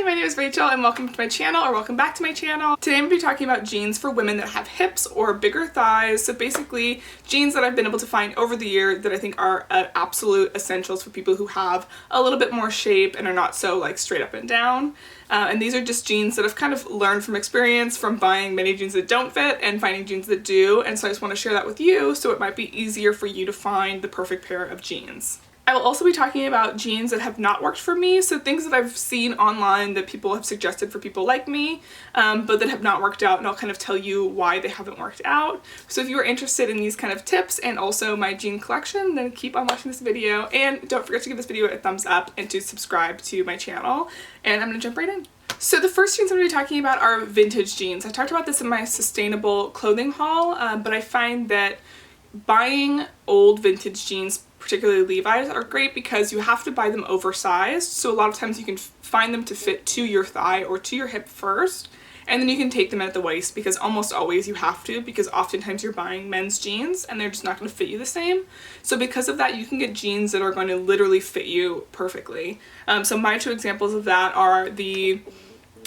Hi, my name is Rachel and welcome to my channel, or welcome back to my channel. Today I'm going to be talking about jeans for women that have hips or bigger thighs. So basically jeans that I've been able to find over the year that I think are absolute essentials for people who have a little bit more shape and are not so like straight up and down. And these are just jeans that I've kind of learned from experience from buying many jeans that don't fit and finding jeans that do. And so I just want to share that with you so it might be easier for you to find the perfect pair of jeans. I will also be talking about jeans that have not worked for me, so things that I've seen online that people have suggested for people like me, but that have not worked out, and I'll kind of tell you why they haven't worked out. So if you are interested in these kind of tips and also my jean collection, then keep on watching this video, and don't forget to give this video a thumbs up and to subscribe to my channel, and I'm going to jump right in. So the first jeans I'm going to be talking about are vintage jeans. I talked about this in my sustainable clothing haul, but I find that buying old vintage jeans, particularly Levi's, are great because you have to buy them oversized. So a lot of times you can find them to fit to your thigh or to your hip first, and then you can take them at the waist, because almost always you have to, because oftentimes you're buying men's jeans and they're just not going to fit you the same. So because of that, you can get jeans that are going to literally fit you perfectly. So my two examples of that are the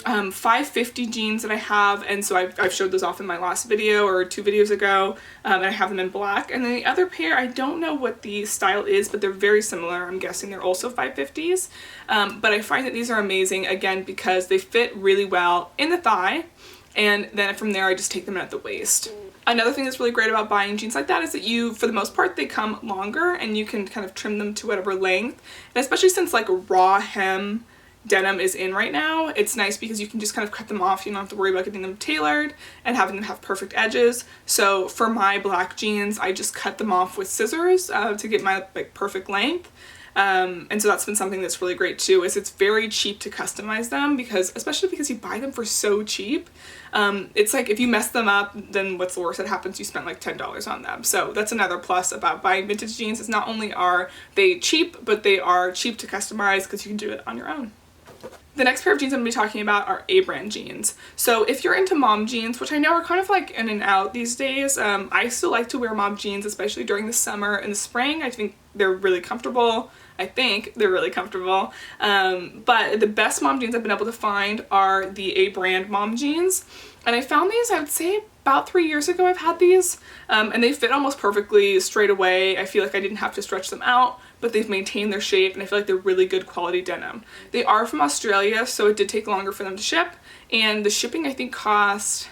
550 jeans that I have, and so I've showed those off in my last video or 2 videos ago, and I have them in black. And then the other pair, I don't know what the style is, but they're very similar. I'm guessing they're also 550s, but I find that these are amazing, again, because they fit really well in the thigh, and then from there I just take them at the waist. Another thing that's really great about buying jeans like that is that for the most part, they come longer and you can kind of trim them to whatever length, and especially since like raw hem denim is in right now, it's nice because you can just kind of cut them off. You don't have to worry about getting them tailored and having them have perfect edges. So for my black jeans, I just cut them off with scissors to get my like perfect length. And so that's been something that's really great too, is it's very cheap to customize them, especially because you buy them for so cheap. It's like if you mess them up, then what's the worst that happens? You spent like $10 on them. So that's another plus about buying vintage jeans, is not only are they cheap, but they are cheap to customize because you can do it on your own. The next pair of jeans I'm going to be talking about are Abrand jeans. So if you're into mom jeans, which I know are kind of like in and out these days, I still like to wear mom jeans, especially during the summer and the spring. I think they're really comfortable. But the best mom jeans I've been able to find are the Abrand Mom Jeans. And I found these, I would say, about 3 years ago I've had these, and they fit almost perfectly straight away. I feel like I didn't have to stretch them out, but they've maintained their shape, and I feel like they're really good quality denim. They are from Australia, so it did take longer for them to ship, and the shipping I think cost,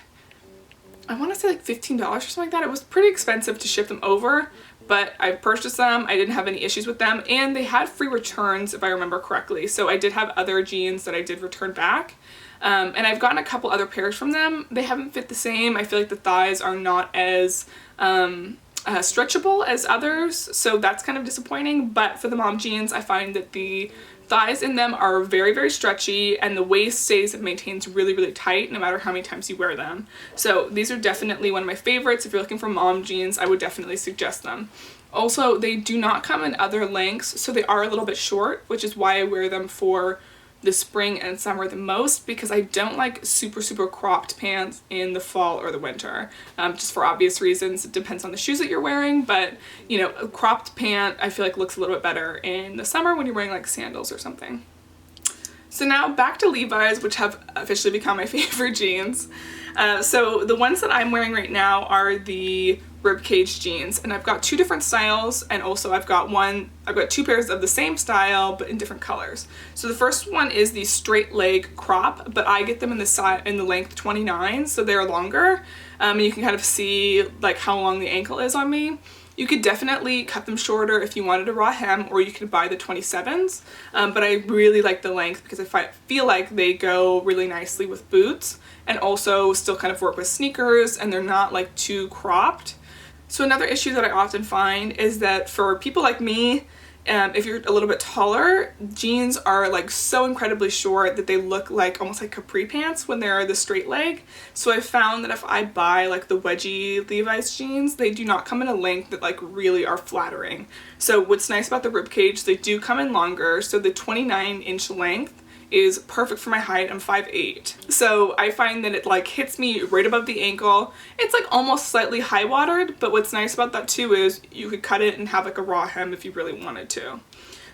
I want to say like $15 or something like that. It was pretty expensive to ship them over, but I purchased them. I didn't have any issues with them, and they had free returns if I remember correctly. So I did have other jeans that I did return back. And I've gotten a couple other pairs from them. They haven't fit the same. I feel like the thighs are not as stretchable as others, so that's kind of disappointing. But for the mom jeans, I find that the thighs in them are very, very stretchy, and the waist stays and maintains really, really tight no matter how many times you wear them. So these are definitely one of my favorites. If you're looking for mom jeans, I would definitely suggest them. Also, they do not come in other lengths, so they are a little bit short, which is why I wear them for the spring and summer the most, because I don't like super cropped pants in the fall or the winter, just for obvious reasons. It depends on the shoes that you're wearing, but you know, a cropped pant I feel like looks a little bit better in the summer when you're wearing like sandals or something. So now back to Levi's, which have officially become my favorite jeans. So the ones that I'm wearing right now are the ribcage jeans, and I've got 2 different styles, and also I've got 2 pairs of the same style but in different colors. So the first one is the straight leg crop, but I get them in the length 29, so they're longer, and you can kind of see like how long the ankle is on me. You could definitely cut them shorter if you wanted a raw hem, or you could buy the 27s, but I really like the length because I feel like they go really nicely with boots and also still kind of work with sneakers, and they're not like too cropped. So another issue that I often find is that for people like me, if you're a little bit taller, jeans are like so incredibly short that they look like almost like capri pants when they're the straight leg. So I found that if I buy like the wedgie Levi's jeans, they do not come in a length that like really are flattering. So what's nice about the ribcage, they do come in longer. So the 29-inch length is perfect for my height. I'm 5'8". So I find that it like hits me right above the ankle. It's like almost slightly high watered, but what's nice about that too is you could cut it and have like a raw hem if you really wanted to.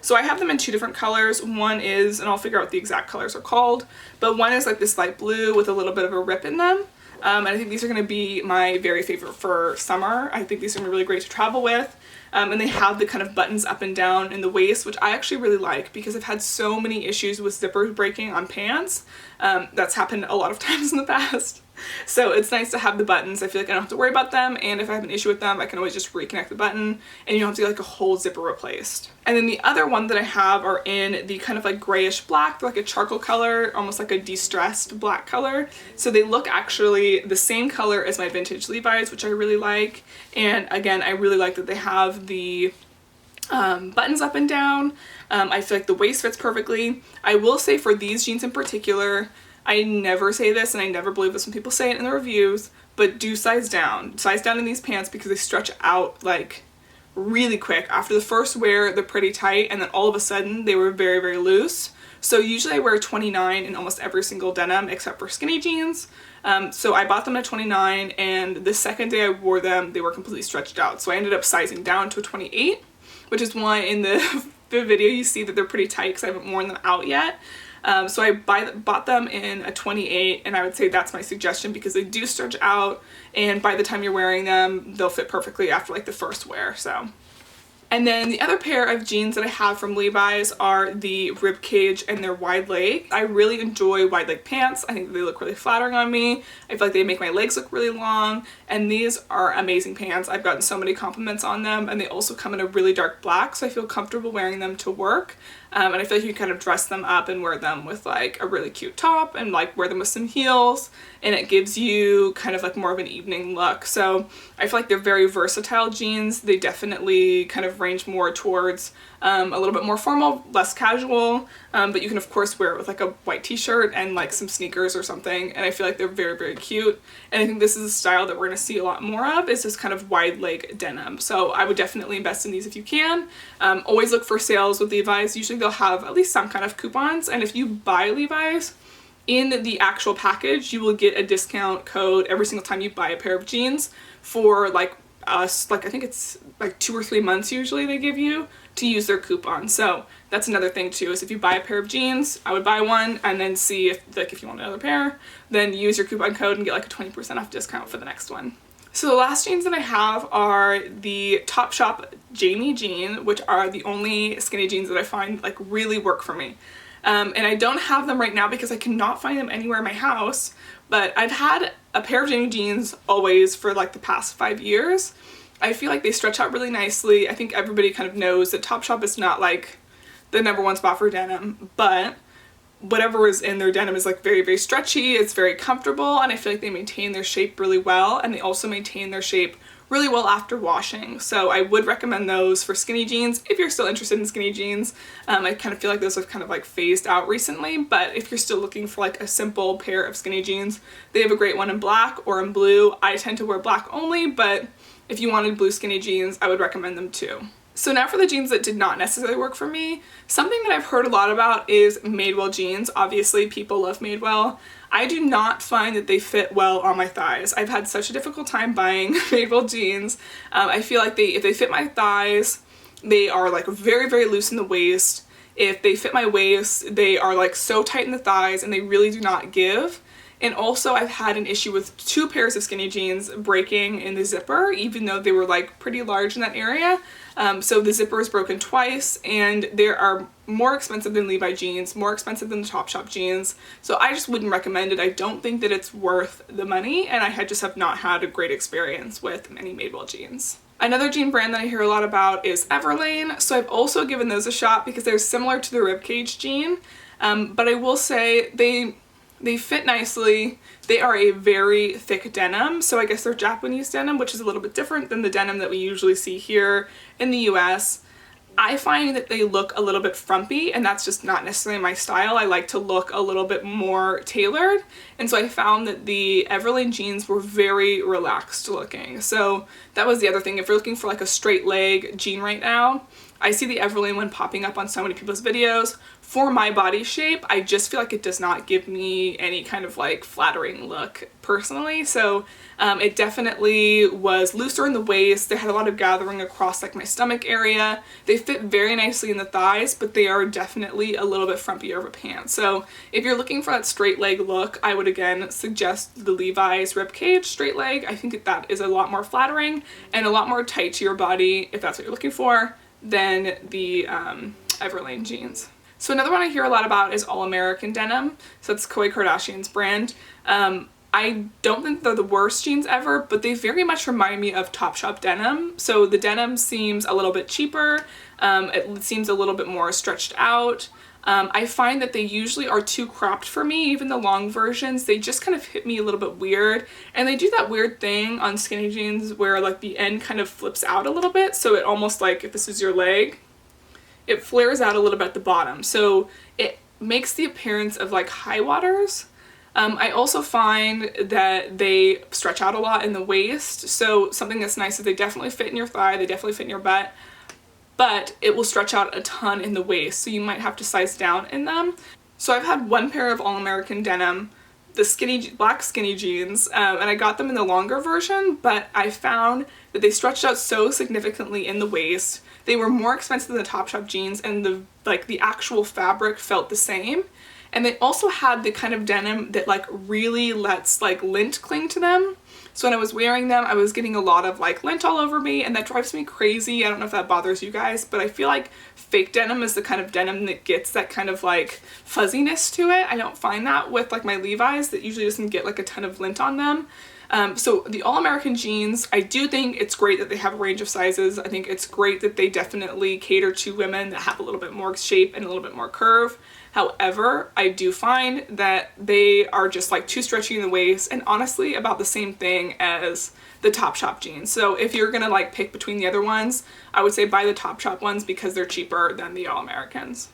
So I have them in two different colors. One is, and I'll figure out what the exact colors are called, but one is like this light blue with a little bit of a rip in them. And I think these are going to be my very favorite for summer. I think these are going to be really great to travel with. And they have the kind of buttons up and down in the waist, which I actually really like because I've had so many issues with zippers breaking on pants. That's happened a lot of times in the past. So it's nice to have the buttons. I feel like I don't have to worry about them, and if I have an issue with them, I can always just reconnect the button and you don't have to get like a whole zipper replaced. And then the other one that I have are in the kind of like grayish black, like a charcoal color, almost like a de-stressed black color. So they look actually the same color as my vintage Levi's, which I really like. And again, I really like that they have the buttons up and down. I feel like the waist fits perfectly. I will say for these jeans in particular, I never say this and I never believe this when people say it in the reviews, but do size down. Size down in these pants because they stretch out like really quick. After the first wear, they're pretty tight, and then all of a sudden they were very, very loose. So usually I wear 29 in almost every single denim except for skinny jeans. So I bought them at 29, and the second day I wore them, they were completely stretched out. So I ended up sizing down to a 28, which is why in the video you see that they're pretty tight because I haven't worn them out yet. So I bought them in a 28, and I would say that's my suggestion because they do stretch out, and by the time you're wearing them, they'll fit perfectly after like the first wear. So. And then the other pair of jeans that I have from Levi's are the rib cage and their wide leg. I really enjoy wide leg pants. I think they look really flattering on me. I feel like they make my legs look really long, and these are amazing pants. I've gotten so many compliments on them, and they also come in a really dark black, so I feel comfortable wearing them to work. And I feel like you can kind of dress them up and wear them with like a really cute top and like wear them with some heels, and it gives you kind of like more of an evening look. So I feel like they're very versatile jeans. They definitely kind of range more towards a little bit more formal, less casual, but you can of course wear it with like a white t-shirt and like some sneakers or something, and I feel like they're very, very cute. And I think this is a style that we're going to see a lot more of, is this kind of wide leg denim. So I would definitely invest in these if you can. Always look for sales with Levi's. Usually they'll have at least some kind of coupons, and if you buy Levi's in the actual package, you will get a discount code every single time you buy a pair of jeans for like I think it's like 2 or 3 months usually they give you to use their coupon. So that's another thing too, is if you buy a pair of jeans, I would buy one and then see if you want another pair, then use your coupon code and get like a 20% off discount for the next one. So the last jeans that I have are the Topshop Jamie jean, which are the only skinny jeans that I find like really work for me. And I don't have them right now because I cannot find them anywhere in my house, but I've had a pair of Jamie jeans always for like the past 5 years. I feel like they stretch out really nicely. I think everybody kind of knows that Topshop is not like the #1 spot for denim, but whatever is in their denim is like very, very stretchy. It's very comfortable, and I feel like they maintain their shape really well, and they also maintain their shape really well after washing. So I would recommend those for skinny jeans if you're still interested in skinny jeans. I kind of feel like those have kind of like phased out recently, but if you're still looking for like a simple pair of skinny jeans, they have a great one in black or in blue. I tend to wear black only, but if you wanted blue skinny jeans, I would recommend them too. So now for the jeans that did not necessarily work for me. Something that I've heard a lot about is Madewell jeans. Obviously people love Madewell. I do not find that they fit well on my thighs. I've had such a difficult time buying Madewell jeans. I feel like if they fit my thighs, they are like very, very loose in the waist. If they fit my waist, they are like so tight in the thighs, and they really do not give. And also I've had an issue with 2 pairs of skinny jeans breaking in the zipper, even though they were like pretty large in that area. So the zipper is broken twice, and they are more expensive than Levi jeans, more expensive than the Topshop jeans. So I just wouldn't recommend it. I don't think that it's worth the money, and I just have not had a great experience with many Madewell jeans. Another jean brand that I hear a lot about is Everlane. So I've also given those a shot because they're similar to the ribcage jean, but I will say they fit nicely. They are a very thick denim, so I guess they're Japanese denim, which is a little bit different than the denim that we usually see here in the US. I find that they look a little bit frumpy, and that's just not necessarily my style. I like to look a little bit more tailored, and so I found that the Everlane jeans were very relaxed looking. So that was the other thing. If you're looking for like a straight leg jean right now, I see the Everlane one popping up on so many people's videos. for my body shape, I just feel like it does not give me any kind of like flattering look personally. So it definitely was looser in the waist. They had a lot of gathering across like my stomach area. They fit very nicely in the thighs, but they are definitely a little bit frumpier of a pant. So if you're looking for that straight leg look, I would again suggest the Levi's ribcage straight leg. I think that is a lot more flattering and a lot more tight to your body if that's what you're looking for than the Abrand jeans. So another one I hear a lot about is All American denim. So that's Khloe Kardashian's brand. I don't think they're the worst jeans ever, but they very much remind me of Topshop denim. So the denim seems a little bit cheaper. It seems a little bit more stretched out. I find that they usually are too cropped for me, even the long versions. They just kind of hit me a little bit weird. And they do that weird thing on skinny jeans where like the end kind of flips out a little bit. So it almost like if this is your leg, it flares out a little bit at the bottom. So it makes the appearance of like high waters. I also find that they stretch out a lot in the waist. So something that's nice is they definitely fit in your thigh, they definitely fit in your butt, but it will stretch out a ton in the waist. So you might have to size down in them. So I've had one pair of All American denim, the black skinny jeans, and I got them in the longer version, but I found that they stretched out so significantly in the waist. They were more expensive than the Topshop jeans, and the actual fabric felt the same. And they also had the kind of denim that like really lets like lint cling to them. So when I was wearing them, I was getting a lot of like lint all over me, and that drives me crazy. I don't know if that bothers you guys, but I feel like fake denim is the kind of denim that gets that kind of like fuzziness to it. I don't find that with like my Levi's that usually doesn't get like a ton of lint on them. So the All American jeans, I do think it's great that they have a range of sizes. I think it's great that they definitely cater to women that have a little bit more shape and a little bit more curve. However, I do find that they are just like too stretchy in the waist, and honestly about the same thing as the Topshop jeans. So if you're gonna like pick between the other ones, I would say buy the Topshop ones because they're cheaper than the All Americans.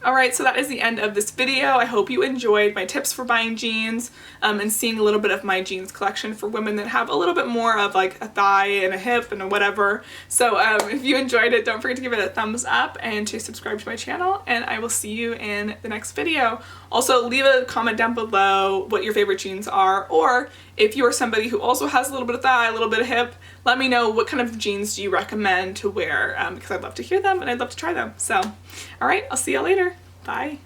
Alright, so that is the end of this video. I hope you enjoyed my tips for buying jeans and seeing a little bit of my jeans collection for women that have a little bit more of like a thigh and a hip and a whatever. So if you enjoyed it, don't forget to give it a thumbs up and to subscribe to my channel, and I will see you in the next video. Also, leave a comment down below what your favorite jeans are, or if you are somebody who also has a little bit of thigh, a little bit of hip, let me know what kind of jeans do you recommend to wear because I'd love to hear them and I'd love to try them. So, alright, I'll see you later. Bye.